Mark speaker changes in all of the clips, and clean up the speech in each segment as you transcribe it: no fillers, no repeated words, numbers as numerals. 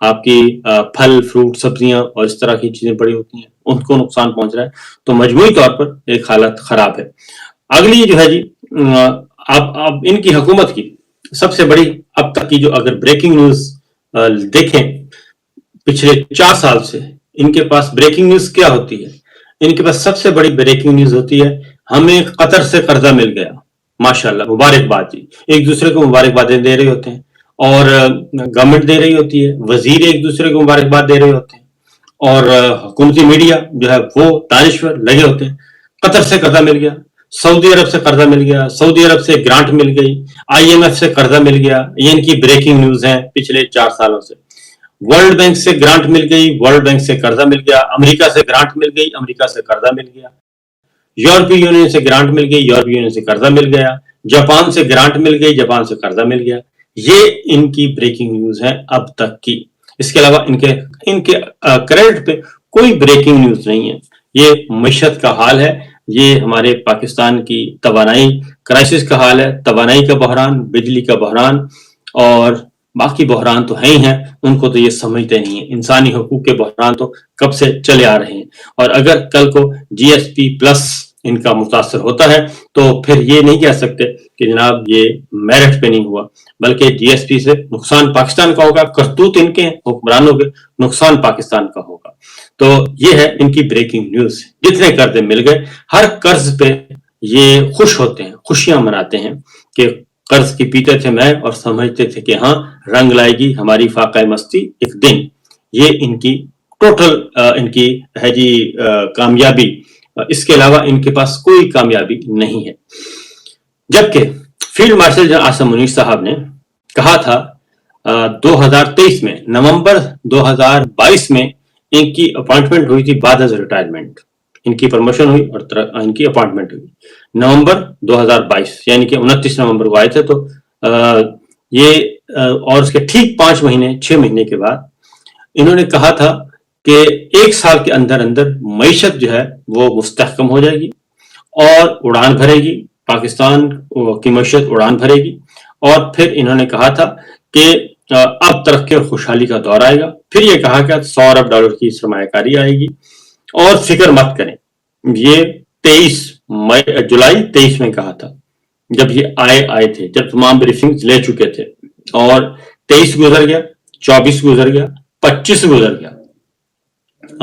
Speaker 1: آپ کی پھل فروٹ سبزیاں اور اس طرح کی چیزیں پڑی ہوتی ہیں، ان کو نقصان پہنچ رہا ہے. تو مجموعی طور پر ایک حالت خراب ہے. اگلی جو ہے جی آپ ان کی حکومت کی سب سے بڑی اب تک کی جو اگر بریکنگ نیوز دیکھیں پچھلے 4 سال سے ان کے پاس بریکنگ نیوز کیا ہوتی ہے؟ ان کے پاس سب سے بڑی بریکنگ نیوز ہوتی ہے ہمیں قطر سے قرضہ مل گیا. ماشاءاللہ مبارکباد جی. ایک دوسرے کو مبارکبادیں دے رہے ہوتے ہیں اور گورنمنٹ دے رہی ہوتی ہے، وزیر ایک دوسرے کو مبارکباد دے رہے ہوتے ہیں اور حکومتی میڈیا جو ہے وہ دانشور لگے ہوتے ہیں. قطر سے قرضہ مل گیا، سعودی عرب سے قرضہ مل گیا، سعودی عرب سے گرانٹ مل گئی، IMF سے قرضہ مل گیا. یہ ان کی بریکنگ نیوز ہے پچھلے 4 سالوں سے. ورلڈ بینک سے گرانٹ مل گئی، ورلڈ بینک سے قرضہ مل گیا. امریکہ سے گرانٹ مل گئی، امریکہ سے قرضہ مل گیا. یورپی یونین سے گرانٹ مل گئی، یورپی یونین سے قرضہ مل گیا. جاپان سے گرانٹ مل گئی، جاپان سے قرضہ مل گیا. یہ ان کی بریکنگ نیوز ہے اب تک کی. اس کے علاوہ ان کے کریڈٹ پہ کوئی بریکنگ نیوز نہیں ہے. یہ معیشت کا حال ہے، یہ ہمارے پاکستان کی توانائی کرائسس کا حال ہے. توانائی کا بحران، بجلی کا بحران اور باقی بحران تو ہیں ہی ہیں. ان کو تو یہ سمجھتے نہیں ہیں. انسانی حقوق کے بحران تو کب سے چلے آ رہے ہیں. اور اگر کل کو GSP پلس ان کا متاثر ہوتا ہے تو پھر یہ نہیں کہہ سکتے کہ جناب یہ میرٹ پہ نہیں ہوا، بلکہ GSP سے نقصان پاکستان کا ہوگا. کرتوت ان کے حکمرانوں کے، نقصان پاکستان کا ہوگا. تو یہ ہے ان کی بریکنگ نیوز. جتنے قرضے مل گئے، ہر قرض پہ یہ خوش ہوتے ہیں، خوشیاں مناتے ہیں کہ قرض کی پیتے تھے میں اور سمجھتے تھے کہ ہاں رنگ لائے گی ہماری فاقہ مستی ایک دن. یہ ان کی ٹوٹل ان کی ہے جی کامیابی. اس کے علاوہ ان کے پاس کوئی کامیابی نہیں ہے. جبکہ field marshal general Asim Munir صاحب نے کہا تھا 2023 میں، نومبر 2022 میں ان کی اپوائنٹمنٹ ہوئی تھی بعد از ریٹائرمنٹ. ان کی پروموشن ہوئی اور ان کی اپوائنٹمنٹ ہوئی نومبر 2022، یعنی کہ 29 نومبر کو آئے تھے. تو یہ اور اس کے ٹھیک 5 مہینے 6 مہینے کے بعد انہوں نے کہا تھا کہ 1 سال کے اندر اندر معیشت جو ہے وہ مستحکم ہو جائے گی اور اڑان بھرے گی. پاکستان کی معیشت اڑان بھرے گی. اور پھر انہوں نے کہا تھا کہ اب ترقی اور خوشحالی کا دور آئے گا. پھر یہ کہا کہ $100 ارب کی سرمایہ کاری آئے گی اور فکر مت کریں. یہ 23 جولائی 23 میں کہا تھا جب یہ آئے تھے، جب تمام بریفنگ لے چکے تھے. اور 23 گزر گیا، 24 گزر گیا، 25 گزر گیا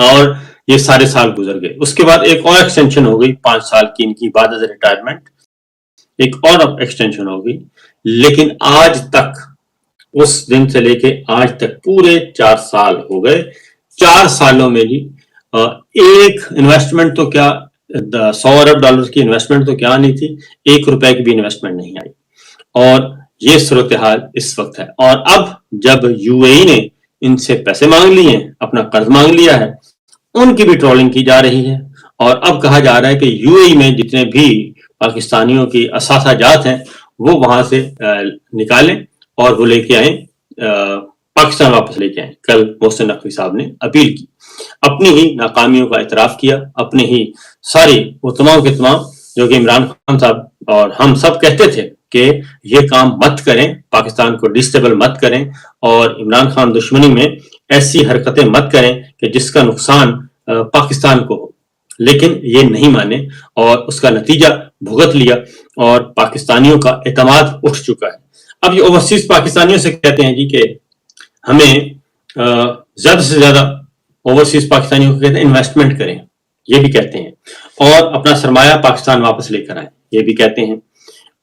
Speaker 1: اور یہ سارے سال گزر گئے. اس کے بعد ایک اور ایکسٹینشن ہو گئی 5 سال کی ان کی بعد از ریٹائرمنٹ. ایک اور ایکسٹینشن ہو گئی. لیکن آج تک اس دن سے لے کے آج تک پورے 4 سال ہو گئے. 4 سالوں میں جی ایک انویسٹمنٹ تو کیا $100 ارب کی انویسٹمنٹ تو کیا نہیں تھی، 1 روپے کی بھی انویسٹمنٹ نہیں آئی. اور یہ صورتحال اس وقت ہے. اور اب جب UAE نے ان سے پیسے مانگ لیے ہیں، اپنا قرض مانگ لیا ہے، ان کی بھی ٹرولنگ کی جا رہی ہے. اور اب کہا جا رہا ہے کہ UAE میں جتنے بھی پاکستانیوں کی اثاثہ جات ہیں وہ وہاں سے نکالیں اور وہ لے کے آئیں، پاکستان واپس لے کے آئیں. کل محسن نقوی صاحب نے اپیل کی، اپنی ہی ناکامیوں کا اعتراف کیا، اپنے ہی ساری وہ تمام کے تمام جو کہ عمران خان صاحب اور ہم سب کہتے تھے کہ یہ کام مت کریں، پاکستان کو ڈسٹیبل مت کریں اور عمران خان دشمنی میں ایسی حرکتیں مت کریں کہ جس کا نقصان پاکستان کو ہو. لیکن یہ نہیں مانے اور اس کا نتیجہ بھگت لیا اور پاکستانیوں کا اعتماد اٹھ چکا ہے. اب یہ اوورسیز پاکستانیوں سے کہتے ہیں جی کہ ہمیں زیادہ سے زیادہ اوورسیز پاکستانیوں کو کہتے ہیں انویسٹمنٹ کریں، یہ بھی کہتے ہیں، اور اپنا سرمایہ پاکستان واپس لے کر آئیں، یہ بھی کہتے ہیں.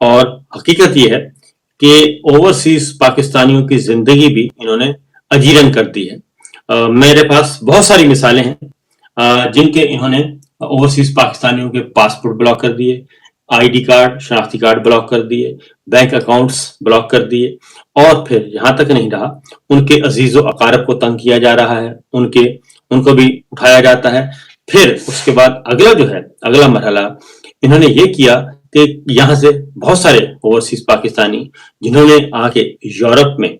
Speaker 1: اور حقیقت یہ ہے کہ اوورسیز پاکستانیوں کی زندگی بھی انہوں نے اجیرن کر دی ہے. میرے پاس بہت ساری مثالیں ہیں جن کے انہوں نے اوورسیز پاکستانیوں کے پاسپورٹ بلاک کر دیے، ID کارڈ، شناختی کارڈ بلاک کر دیے، بینک اکاؤنٹس بلاک کر دیے. اور پھر یہاں تک نہیں رہا، ان کے عزیز و اقارب کو تنگ کیا جا رہا ہے، ان کو بھی اٹھایا جاتا ہے. پھر اس کے بعد اگلا مرحلہ انہوں نے یہ کیا کہ یہاں سے بہت سارے اوورسیز پاکستانی جنہوں نے آ کے یورپ میں،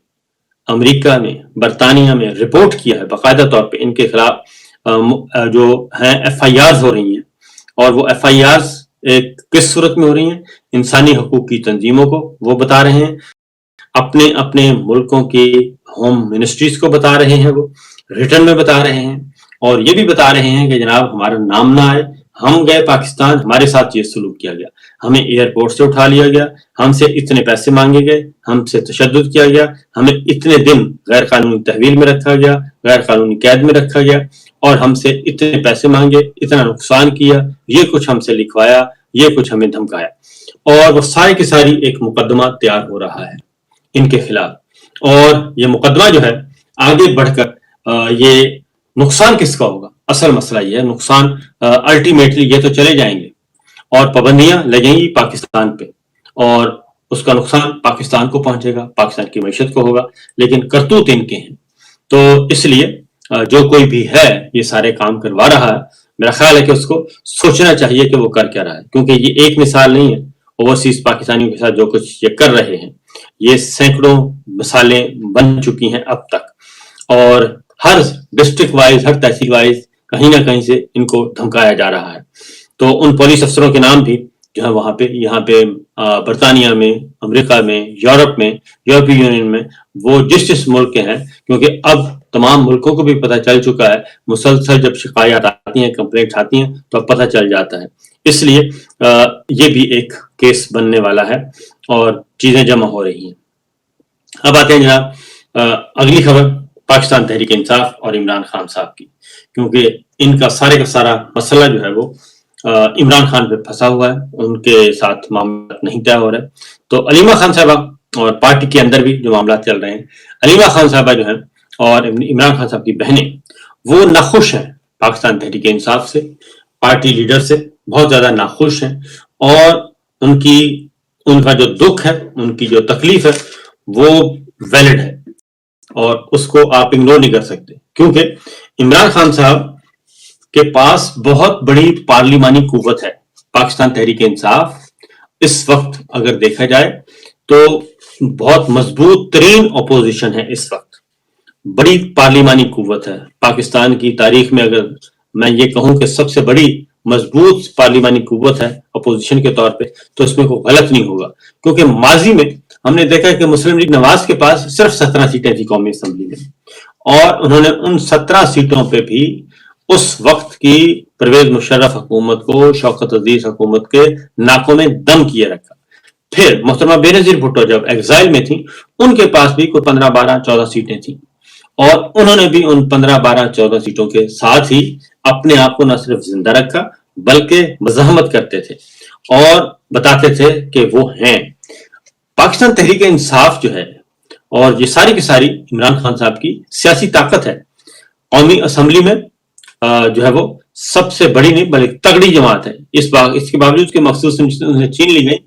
Speaker 1: امریکہ میں، برطانیہ میں رپورٹ کیا ہے باقاعدہ طور پہ، ان کے خلاف جو ہیں FIRs ہو رہی ہیں. اور وہ FIRs کس صورت میں ہو رہی ہیں؟ انسانی حقوق کی تنظیموں کو وہ بتا رہے ہیں اپنے اپنے ملکوں کی ہوم منسٹریز کو بتا رہے ہیں، وہ ریٹرن میں بتا رہے ہیں، اور یہ بھی بتا رہے ہیں کہ جناب ہمارا نام نہ آئے، ہم گئے پاکستان، ہمارے ساتھ یہ سلوک کیا گیا، ہمیں ایئرپورٹ سے اٹھا لیا گیا، ہم سے اتنے پیسے مانگے گئے، ہم سے تشدد کیا گیا، ہمیں اتنے دن غیر قانونی تحویل میں رکھا گیا، غیر قانونی قید میں رکھا گیا، اور ہم سے اتنے پیسے مانگے، اتنا نقصان کیا، یہ کچھ ہم سے لکھوایا، یہ کچھ ہمیں دھمکایا، اور وہ ساری کی ساری ایک مقدمہ تیار ہو رہا ہے ان کے خلاف. اور یہ مقدمہ جو ہے آگے بڑھ کر یہ نقصان کس کا ہوگا؟ اصل مسئلہ یہ ہے، نقصان الٹیمیٹلی یہ تو چلے جائیں گے اور پابندیاں لگیں گی پاکستان پہ، اور اس کا نقصان پاکستان کو پہنچے گا، پاکستان کی معیشت کو ہوگا، لیکن کرتوت ان کے ہیں. تو اس لیے جو کوئی بھی ہے یہ سارے کام کروا رہا ہے، میرا خیال ہے کہ اس کو سوچنا چاہیے کہ وہ کر کیا رہا ہے، کیونکہ یہ ایک مثال نہیں ہے. اوورسیز پاکستانیوں کے ساتھ جو کچھ یہ کر رہے ہیں، یہ سینکڑوں مثالیں بن چکی ہیں اب تک، اور ہر ڈسٹرکٹ وائز، ہر تحصیل وائز کہیں نہ کہیں سے ان کو دھمکایا جا رہا ہے. تو ان پولیس افسروں کے نام بھی جو ہے وہاں پہ، یہاں پہ برطانیہ میں، امریکہ میں، یورپ میں، یورپی یونین میں، وہ جس ملک کے ہیں، کیونکہ اب تمام ملکوں کو بھی پتہ چل چکا ہے، مسلسل جب شکایات آتی ہیں، کمپلینٹ آتی ہیں تو اب پتہ چل جاتا ہے. اس لیے یہ بھی ایک کیس بننے والا ہے اور چیزیں جمع ہو رہی ہیں. اب آتے ہیں جناب اگلی خبر، پاکستان تحریک انصاف اور عمران خان صاحب کی، کیونکہ ان کا سارا مسئلہ جو ہے وہ عمران خان پہ پھنسا ہوا ہے، ان کے ساتھ معاملات نہیں طے ہو رہے. تو علیمہ خان صاحبہ اور پارٹی کے اندر بھی جو معاملات چل رہے ہیں، علیمہ خان صاحبہ جو ہیں اور عمران خان صاحب کی بہنیں، وہ ناخوش ہیں پاکستان تحریک انصاف سے، پارٹی لیڈر سے بہت زیادہ ناخوش ہیں، اور ان کا جو دکھ ہے، ان کی جو تکلیف ہے وہ ویلڈ ہے، اور اس کو آپ اگنور نہیں کر سکتے، کیونکہ عمران خان صاحب کے پاس بہت بڑی پارلیمانی قوت ہے. پاکستان تحریک انصاف اس وقت اگر دیکھا جائے تو بہت مضبوط ترین اپوزیشن ہے اس وقت، بڑی پارلیمانی قوت ہے پاکستان کی تاریخ میں. اگر میں یہ کہوں کہ سب سے بڑی مضبوط پارلیمانی قوت ہے اپوزیشن کے طور پہ، تو اس میں کوئی غلط نہیں ہوگا، کیونکہ ماضی میں ہم نے دیکھا کہ مسلم لیگ نواز کے پاس صرف 17 سیٹیں تھی قومی اسمبلی میں، اور انہوں نے ان 17 سیٹوں پہ بھی اس وقت کی پرویز مشرف حکومت کو، شوکت عزیز حکومت کے ناکوں میں دم کیے رکھا. پھر محترمہ بینظیر بھٹو جب ایگزائل میں تھی، ان کے پاس بھی کوئی 15 12 14 سیٹیں تھیں، اور انہوں نے بھی ان 15 12 14 سیٹوں کے ساتھ ہی اپنے آپ کو نہ صرف زندہ رکھا بلکہ مزاحمت کرتے تھے اور بتاتے تھے کہ وہ ہیں. پاکستان تحریک انصاف جو ہے، اور یہ ساری کی ساری عمران خان صاحب کی سیاسی طاقت ہے. قومی اسمبلی میں جو ہے وہ سب سے بڑی نہیں بلکہ تگڑی جماعت ہے. اس کے باوجود کہ مخصوص چھین لی گئی،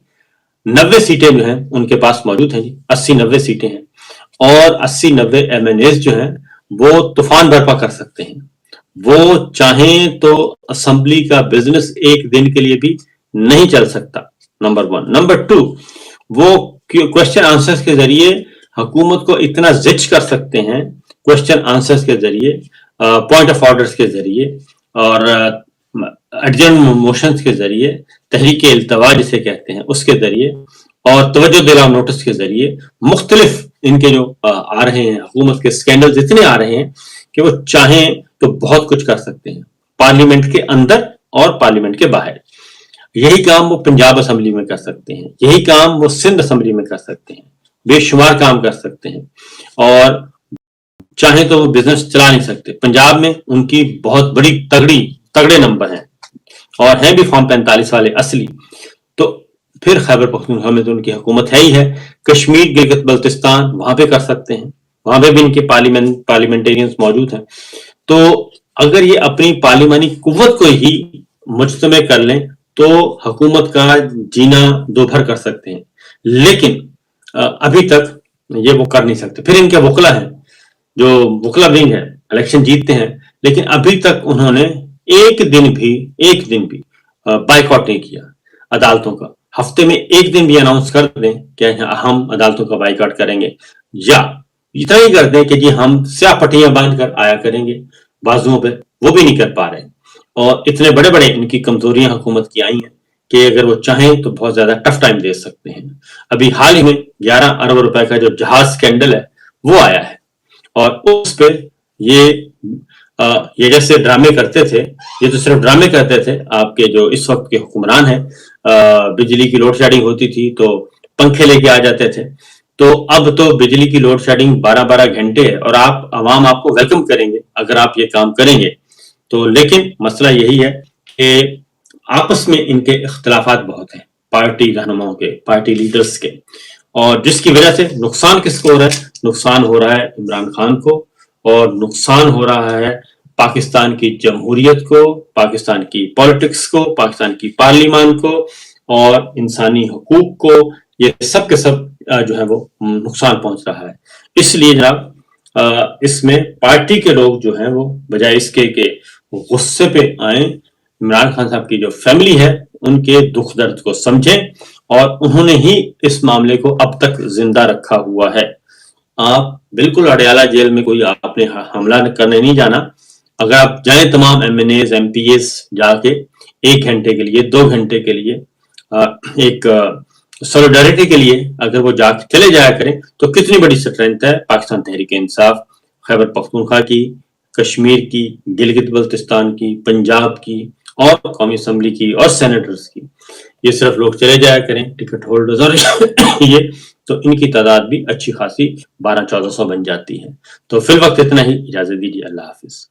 Speaker 1: 90 سیٹیں جو ہیں ان کے پاس موجود ہیں جی، 80 90 سیٹیں ہیں، اور 80 90 ایم این ایز جو ہیں وہ طوفان برپا کر سکتے ہیں. وہ چاہیں تو اسمبلی کا بزنس ایک دن کے لیے بھی نہیں چل سکتا، نمبر 1. نمبر 2، وہ کوشچن آنسرز کے ذریعے حکومت کو اتنا زچ کر سکتے ہیں، کوشچن آنسرز کے ذریعے، پوائنٹ آف آرڈرز کے ذریعے، اور ایڈجرن موشنز کے ذریعے، تحریک التوا جسے کہتے ہیں اس کے ذریعے، اور توجہ دلاؤ نوٹس کے ذریعے، مختلف ان کے جو آ رہے ہیں حکومت کے سکینڈلز اتنے آ رہے ہیں کہ وہ چاہیں تو بہت کچھ کر سکتے ہیں پارلیمنٹ کے اندر اور پارلیمنٹ کے باہر. یہی کام وہ پنجاب اسمبلی میں کر سکتے ہیں، یہی کام وہ سندھ اسمبلی میں کر سکتے ہیں، بے شمار کام کر سکتے ہیں، اور چاہیں تو وہ بزنس چلا نہیں سکتے. پنجاب میں ان کی بہت بڑی تگڑے نمبر ہیں، اور ہیں بھی فارم 45 والے اصلی. تو پھر خیبر پختونخوا میں تو ان کی حکومت ہے ہی ہے. کشمیر، گلگت بلتستان، وہاں پہ کر سکتے ہیں، وہاں پہ بھی ان کے پارلیمنٹیرینز موجود ہیں. تو اگر یہ اپنی پارلیمانی قوت کو ہی مجتمع کر لیں تو حکومت کا جینا دو بھر کر سکتے ہیں، لیکن ابھی تک یہ وہ کر نہیں سکتے. پھر ان کے وکلا ہیں، جو وکلا ونگ ہے، الیکشن جیتتے ہیں، لیکن ابھی تک انہوں نے ایک دن بھی بائیکاٹ نہیں کیا عدالتوں کا. ہفتے میں ایک دن بھی اناؤنس کر دیں کہ ہم عدالتوں کا بائیکاٹ کریں گے، یا اتنا ہی کر دیں کہ جی ہم سیاہ پٹیاں باندھ کر آیا کریں گے بازوؤں پہ، وہ بھی نہیں کر پا رہے. اور اتنے بڑے بڑے ان کی کمزوریاں حکومت کی آئی ہیں کہ اگر وہ چاہیں تو بہت زیادہ ٹف ٹائم دے سکتے ہیں. ابھی حال ہی میں 11 ارب روپے کا جو جہاز اسکینڈل ہے وہ آیا ہے، اور اس پہ یہ جیسے ڈرامے کرتے تھے، یہ تو صرف ڈرامے کرتے تھے. آپ کے جو اس وقت کے حکمران ہیں، بجلی کی لوڈ شیڈنگ ہوتی تھی تو پنکھے لے کے آ جاتے تھے، تو اب تو بجلی کی لوڈ شیڈنگ 12 گھنٹے ہے، اور عوام آپ کو ویلکم کریں گے اگر آپ یہ کام کریں گے تو. لیکن مسئلہ یہی ہے کہ آپس میں ان کے اختلافات بہت ہیں، پارٹی رہنماؤں کے، پارٹی لیڈرز کے، اور جس کی وجہ سے نقصان کس کو ہو رہا ہے؟ نقصان ہو رہا ہے عمران خان کو، اور نقصان ہو رہا ہے پاکستان کی جمہوریت کو، پاکستان کی پالیٹکس کو، پاکستان کی پارلیمان کو، اور انسانی حقوق کو. یہ سب کے سب جو ہے وہ نقصان پہنچ رہا ہے. اس لیے جناب اس میں پارٹی کے لوگ جو ہیں وہ بجائے اس کے کہ غصے پہ آئیں، عمران خان صاحب کی جو فیملی ہے ان کے دکھ درد کو سمجھیں، اور انہوں نے ہی اس معاملے کو اب تک زندہ رکھا ہوا ہے. آپ بالکل اڈیالہ جیل میں کوئی آپ نے حملہ کرنے نہیں جانا. اگر آپ جائیں تمام MNAs MPAs جا کے 1 گھنٹے کے لیے، 2 گھنٹے کے لیے، ایک سولیڈریٹی کے لیے اگر وہ جا کے چلے جایا کریں تو کتنی بڑی اسٹرینتھ ہے پاکستان تحریک انصاف، خیبر پختونخوا کی، کشمیر کی، گلگت بلتستان کی، پنجاب کی، اور قومی اسمبلی کی، اور سینیٹرز کی. یہ صرف لوگ چلے جایا کریں ٹکٹ ہولڈرز، اور یہ تو ان کی تعداد بھی اچھی خاصی 1200-1400 بن جاتی ہے. تو فی الوقت اتنا ہی، اجازت دیجیے، اللہ حافظ.